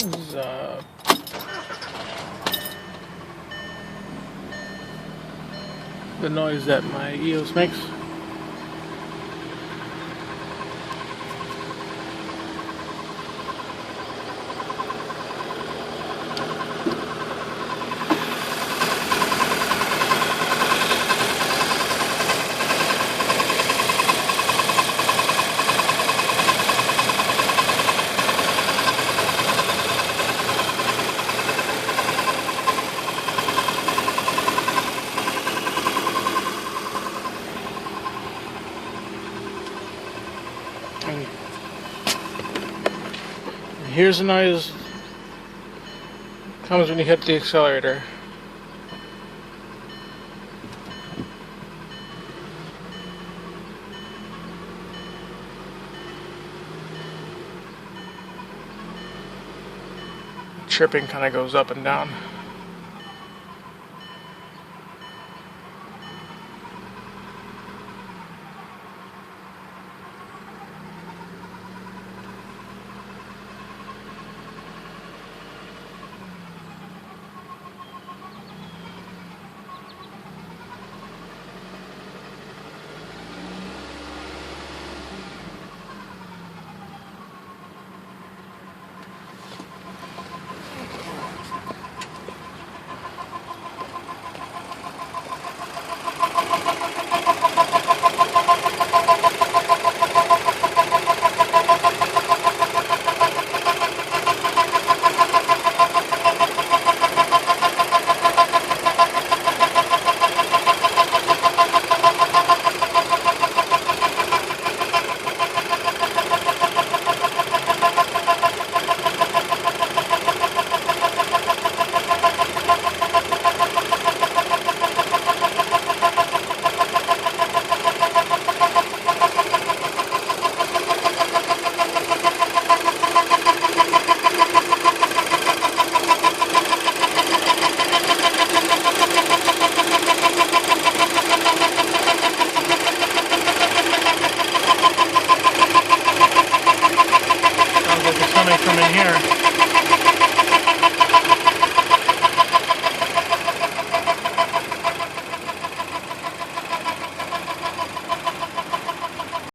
This is, the noise that my EOS makes. And here's the noise comes when you hit the accelerator. Tripping kind of goes up and down. Sounds like it's coming from in here.